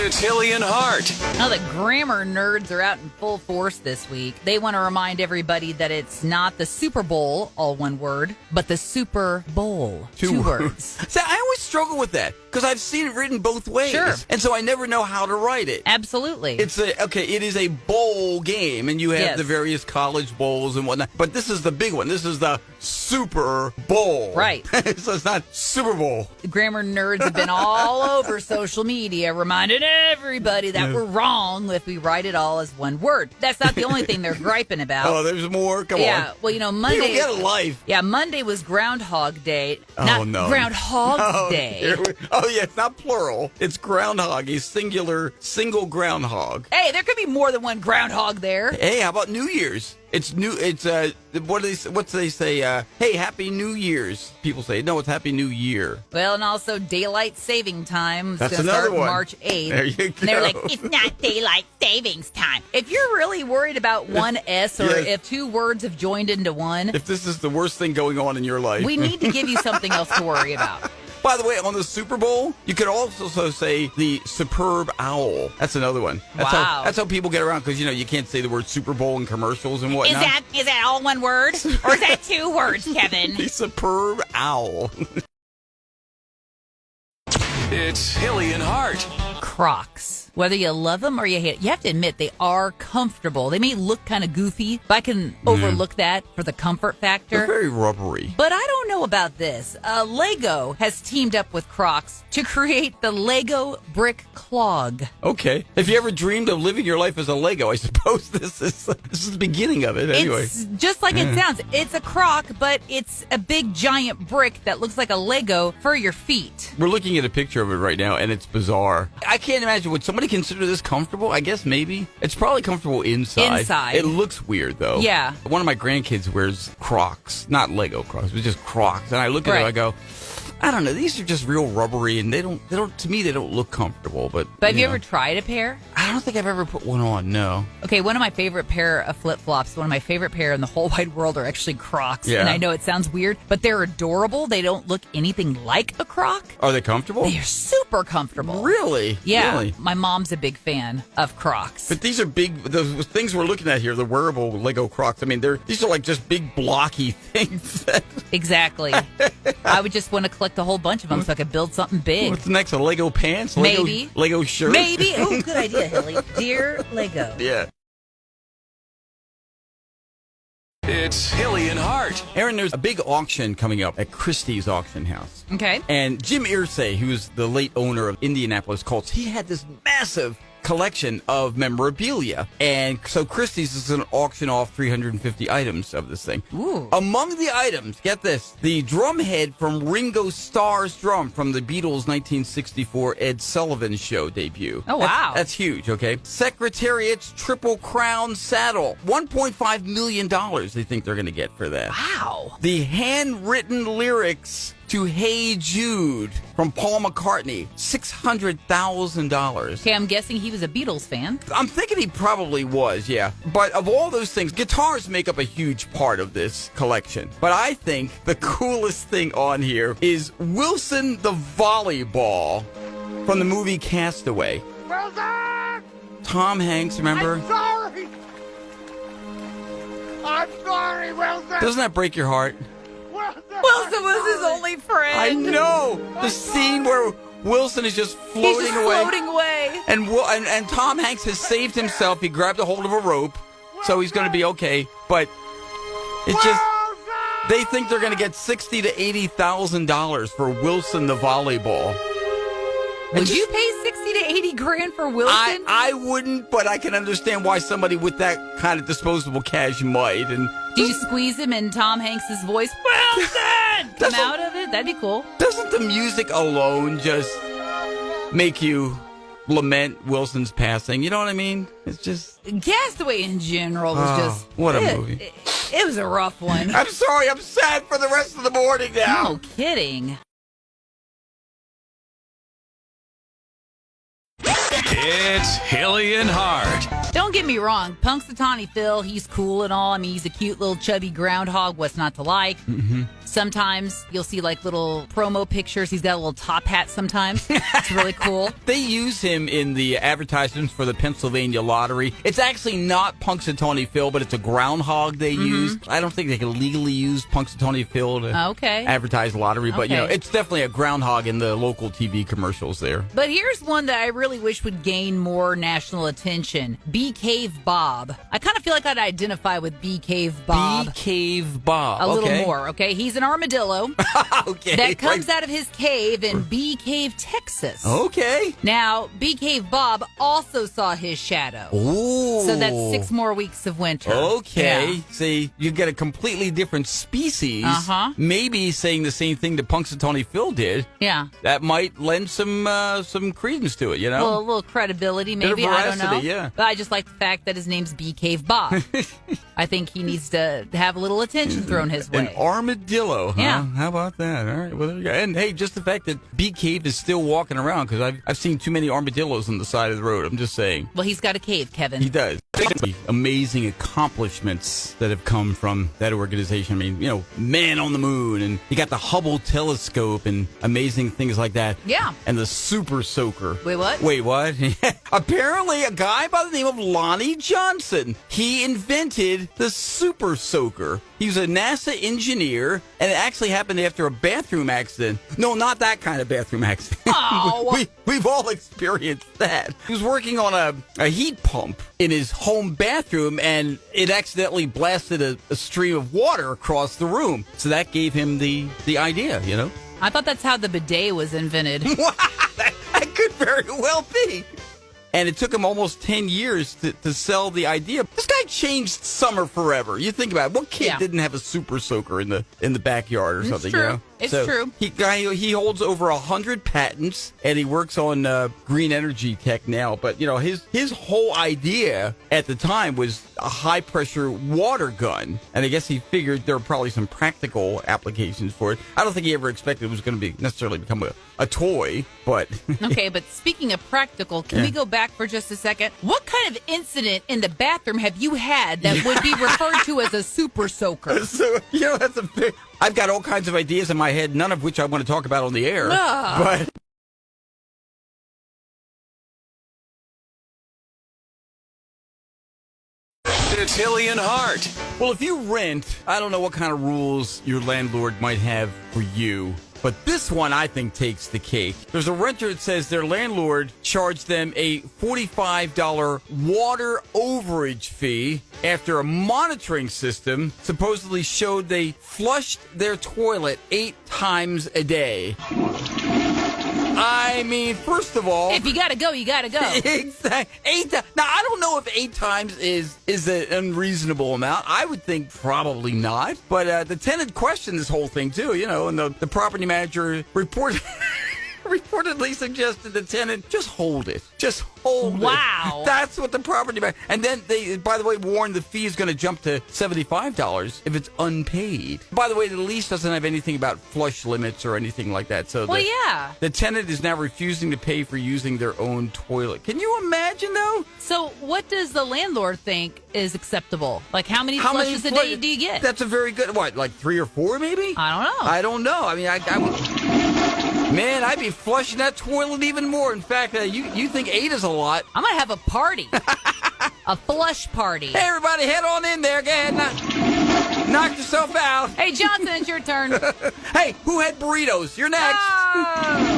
It's Hilly and Hart. Now, the grammar nerds are out in full force this week. They want to remind everybody that it's not the Super Bowl, all one word, but the Super Bowl, two words. See, I always struggle with that because I've seen it written both ways. Sure. And so I never know how to write it. Absolutely. It is a bowl game, and you have the various college bowls and whatnot. But this is the big one. This is the Super Bowl. Right. So it's not Super Bowl. The grammar nerds have been all over social media reminding everybody that we're wrong if we write it all as one word. That's not the only thing they're griping about. Oh, there's more? Come on. Yeah, well, Monday... People get a life. Yeah, Monday was Groundhog Day. Oh, no. Groundhog Day. Oh, yeah, it's not plural. It's groundhog, a single groundhog. Hey, there could be more than one groundhog there. Hey, how about New Year's? What do they say? Hey, Happy New Year's. People say, no, it's Happy New Year. Well, and also Daylight Saving Time. It's That's gonna another start one. March 8th. There you go. And they're like, it's not Daylight Savings Time. If you're really worried about one S or if two words have joined into one, if this is the worst thing going on in your life, we need to give you something else to worry about. By the way, on the Super Bowl, you could also say the superb owl. That's another one. Wow. That's how people get around because, you can't say the word Super Bowl in commercials and whatnot. Is that all one word? Or is that two words, Kevin? The superb owl. It's Hilly and Hart. Crocs. Whether you love them or you hate it, you have to admit they are comfortable. They may look kind of goofy, but I can overlook that for the comfort factor. They're very rubbery. But I don't know about this. Lego has teamed up with Crocs to create the Lego brick clog. Okay. If you ever dreamed of living your life as a Lego, I suppose this is the beginning of it anyway. It's just like it sounds. It's a Croc, but it's a big giant brick that looks like a Lego for your feet. We're looking at a picture of it right now, and it's bizarre. I can't imagine. Would somebody consider this comfortable? I guess maybe. It's probably comfortable inside. It looks weird, though. Yeah. One of my grandkids wears Crocs. Not Lego Crocs, but just Crocs. And I look at it, I go, I don't know. These are just real rubbery, and they don't. To me, they don't look comfortable. But have you ever tried a pair? I don't think I've ever put one on. No. Okay, one of my favorite pair of flip flops. One of my favorite pair in the whole wide world are actually Crocs. Yeah. And I know it sounds weird, but they're adorable. They don't look anything like a Croc. Are they comfortable? They are super comfortable. Really? Yeah. Really? My mom's a big fan of Crocs. But these are big. The things we're looking at here, the wearable Lego Crocs. I mean, these are like just big blocky things. Exactly. I would just want to collect a whole bunch of them so I could build something big. What's next? A Lego pants? Maybe. Lego shirt? Maybe. Oh, good idea, Hilly. Dear Lego. Yeah. It's Hilly and Hart. Aaron, there's a big auction coming up at Christie's auction house. Okay. And Jim Irsay, who's the late owner of Indianapolis Colts, he had this massive collection of memorabilia. And so Christie's is going to auction off 350 items of this thing. Ooh. Among the items, get this, the drum head from Ringo Starr's drum from the Beatles' 1964 Ed Sullivan Show debut. Oh, wow. That's huge, okay? Secretariat's Triple Crown saddle. $1.5 million they think they're going to get for that. Wow. The handwritten lyrics to Hey Jude from Paul McCartney, $600,000. Okay, I'm guessing he was a Beatles fan. I'm thinking he probably was, yeah. But of all those things, guitars make up a huge part of this collection. But I think the coolest thing on here is Wilson the volleyball from the movie Castaway. Wilson! Tom Hanks, remember? I'm sorry, Wilson! Doesn't that break your heart? Wilson was his only friend. I know! The scene where Wilson is just floating He's just away. floating away. And Tom Hanks has saved himself. He grabbed a hold of a rope, so he's going to be okay. But it's just they think they're going to get $60,000 to $80,000 for Wilson the volleyball. Would you pay $60,000 to $80,000 for Wilson? I wouldn't, but I can understand why somebody with that kind of disposable cash might. And do you squeeze him in Tom Hanks' voice? Wilson! Come out of it? That'd be cool. Doesn't the music alone just make you lament Wilson's passing? You know what I mean? It's just... Castaway in general was just... What a movie. It was a rough one. I'm sorry. I'm sad for the rest of the morning now. No kidding. It's Hilly and Hart. Don't get me wrong, Punxsutawney Phil, he's cool and all. I mean, he's a cute little chubby groundhog. What's not to like? Mm-hmm. Sometimes you'll see like little promo pictures. He's got a little top hat sometimes. It's really cool. They use him in the advertisements for the Pennsylvania lottery. It's actually not Punxsutawney Phil, but it's a groundhog they use. I don't think they can legally use Punxsutawney Phil to advertise lottery, but it's definitely a groundhog in the local TV commercials there. But here's one that I really wish would gain more national attention. Bee Cave Bob. I kind of feel like I'd identify with Bee Cave Bob. Bee Cave Bob. A little more, okay? He's an armadillo that comes out of his cave in Bee Cave, Texas. Okay. Now, Bee Cave Bob also saw his shadow. Ooh. So that's 6 more weeks of winter. Okay. Yeah. See, you get a completely different species. Maybe saying the same thing that Punxsutawney Phil did. Yeah. That might lend some credence to it, you know? Well, a little credibility, maybe. Bit of I don't know. yeah. But I just like the fact that his name's Bee Cave Bob. I think he needs to have a little attention thrown his way. An armadillo, huh? Yeah. How about that? All right. Well, there you go. And hey, just the fact that Bee Cave is still walking around, because I've seen too many armadillos on the side of the road. I'm just saying. Well, he's got a cave, Kevin. He does. Amazing accomplishments that have come from that organization. I mean, you know, man on the moon, and you got the Hubble telescope and amazing things like that. Yeah. And the Super Soaker. Wait, what? Wait, what? Apparently, a guy by the name of Lonnie Johnson, he invented the Super Soaker. He was a NASA engineer, and it actually happened after a bathroom accident. No, not that kind of bathroom accident. Oh. We've all experienced that. He was working on a heat pump in his home bathroom, and it accidentally blasted a stream of water across the room. So that gave him the idea, you know? I thought that's how the bidet was invented. That could very well be. And it took him almost 10 years to sell the idea. This guy changed summer forever. You think about it. What kid didn't have a Super Soaker in the backyard or something? True. You know? It's true. He holds over 100 patents, and he works on green energy tech now. But, you know, his whole idea at the time was a high-pressure water gun. And I guess he figured there were probably some practical applications for it. I don't think he ever expected it was going to necessarily become a toy, but... Okay, but speaking of practical, can we go back for just a second? What kind of incident in the bathroom have you had that would be referred to as a Super Soaker? So, you know, that's a big... I've got all kinds of ideas in my head, none of which I want to talk about on the air. But It's Hilly and Hart. well, if you rent, I don't know what kind of rules your landlord might have for you. But this one, I think, takes the cake. There's a renter that says their landlord charged them a $45 water overage fee after a monitoring system supposedly showed they flushed their toilet 8 times a day. I mean, first of all... If you gotta go, you gotta go. Exactly. Now, I don't know if 8 times is an unreasonable amount. I would think probably not. But the tenant questioned this whole thing, too, you know, and the property manager reportedly suggested the tenant just hold it. Just hold it. Wow. That's what the property manager... And then they, by the way, warned the fee is going to jump to $75 if it's unpaid. By the way, the lease doesn't have anything about flush limits or anything like that. So the tenant is now refusing to pay for using their own toilet. Can you imagine, though? So what does the landlord think is acceptable? Like, how many flushes a day do you get? That's a very good... What, like 3 or 4, maybe? I don't know. I don't know. I mean, I would... Man, I'd be flushing that toilet even more. In fact, you think 8 is a lot. I'm going to have a party. A flush party. Hey, everybody, head on in there. Go ahead, knock yourself out. Hey, Johnson, it's your turn. Hey, who had burritos? You're next. Oh.